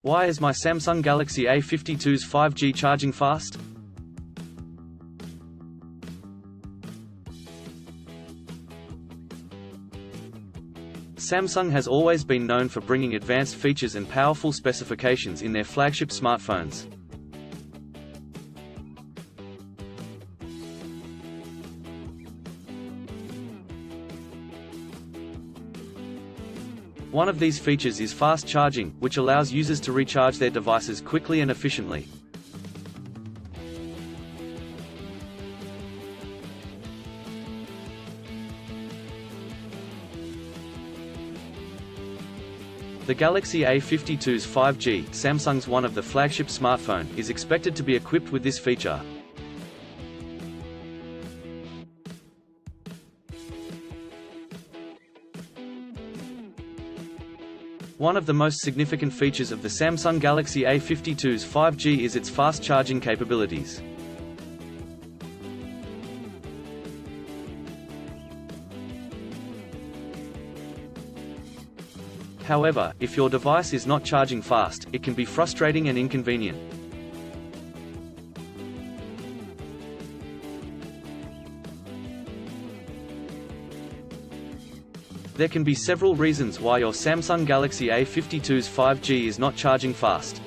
Why is my Samsung Galaxy A52s 5G charging fast? Samsung has always been known for bringing advanced features and powerful specifications in their flagship smartphones. One of these features is fast charging, which allows users to recharge their devices quickly and efficiently. The Galaxy A52s 5G, Samsung's one of the flagship smartphone, is expected to be equipped with this feature. One of the most significant features of the Samsung Galaxy A52s 5G is its fast charging capabilities. However, if your device is not charging fast, it can be frustrating and inconvenient. There can be several reasons why your Samsung Galaxy A52s 5G is not charging fast.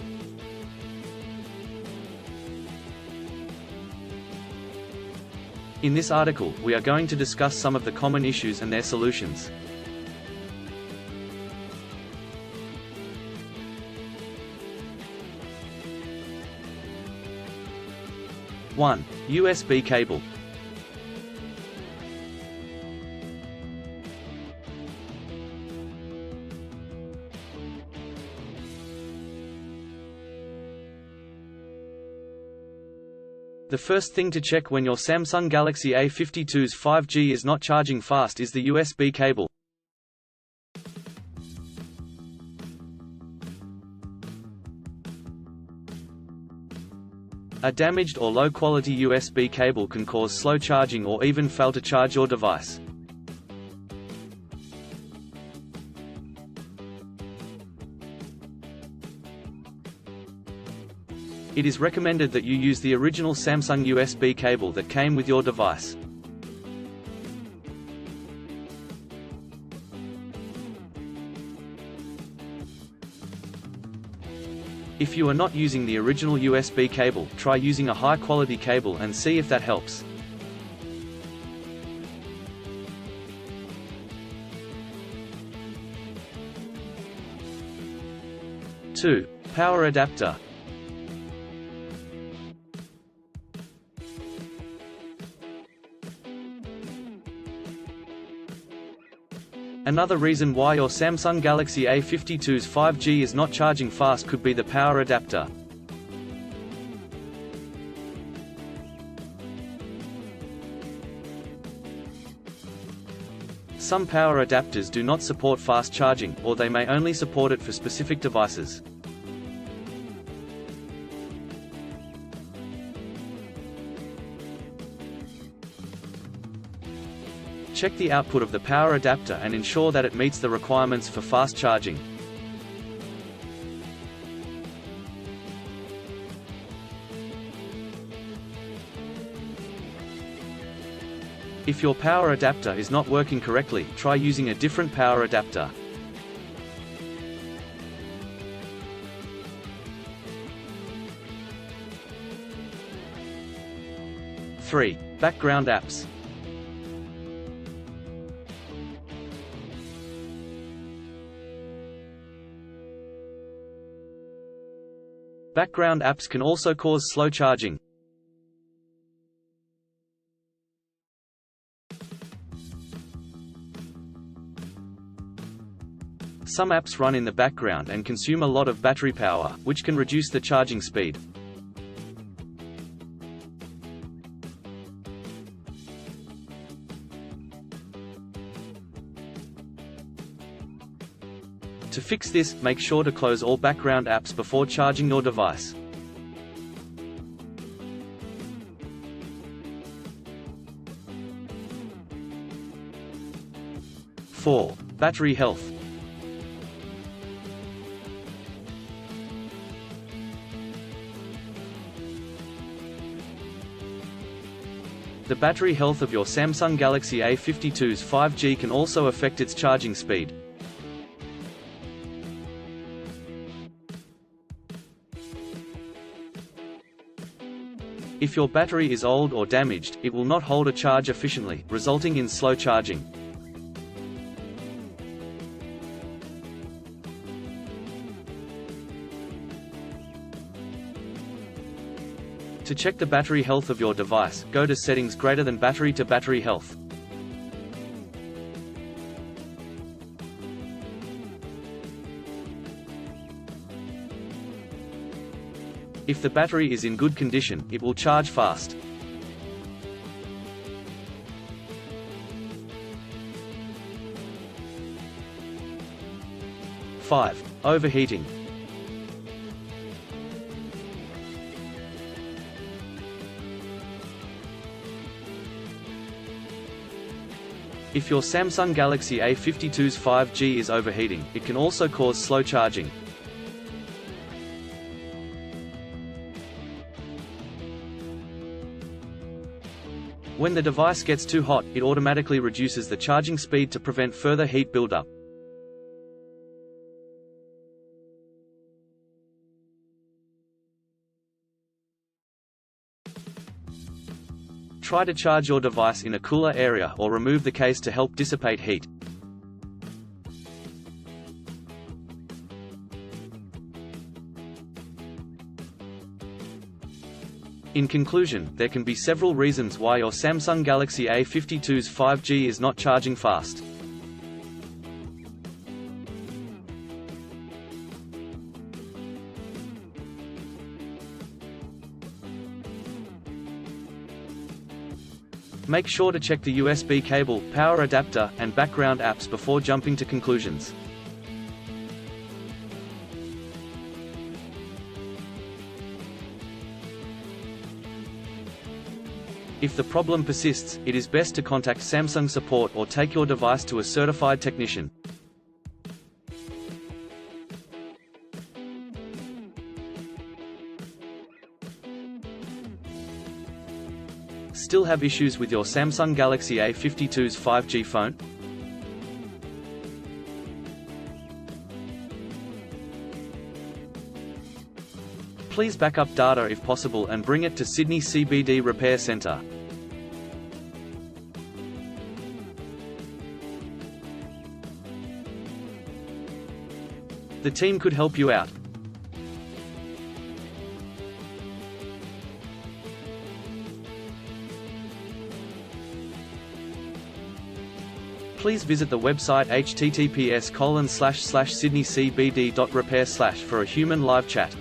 In this article, we are going to discuss some of the common issues and their solutions. One, USB cable. The first thing to check when your Samsung Galaxy A52s 5G is not charging fast is the USB cable. A damaged or low-quality USB cable can cause slow charging or even fail to charge your device. It is recommended that you use the original Samsung USB cable that came with your device. If you are not using the original USB cable, try using a high-quality cable and see if that helps. Two, power adapter. Another reason why your Samsung Galaxy A52s 5G is not charging fast could be the power adapter. Some power adapters do not support fast charging, or they may only support it for specific devices. Check the output of the power adapter and ensure that it meets the requirements for fast charging. If your power adapter is not working correctly, try using a different power adapter. Three, background apps. Background apps can also cause slow charging. Some apps run in the background and consume a lot of battery power, which can reduce the charging speed. To fix this, make sure to close all background apps before charging your device. 4. Battery health. The battery health of your Samsung Galaxy A52s 5G can also affect its charging speed. If your battery is old or damaged, it will not hold a charge efficiently, resulting in slow charging. To check the battery health of your device, go to Settings greater than Battery to Battery Health. If the battery is in good condition, it will charge fast. Overheating. If your Samsung Galaxy A52s 5G is overheating, it can also cause slow charging. When the device gets too hot, it automatically reduces the charging speed to prevent further heat buildup. Try to charge your device in a cooler area or remove the case to help dissipate heat. In conclusion, there can be several reasons why your Samsung Galaxy A52s 5G is not charging fast. Make sure to check the USB cable, power adapter, and background apps before jumping to conclusions. If the problem persists, it is best to contact Samsung support or take your device to a certified technician. Still have issues with your Samsung Galaxy A52s 5G phone? Please back up data if possible and bring it to Sydney CBD Repair Centre. The team could help you out. Please visit the website https://sydneycbd.repair/ for a human live chat.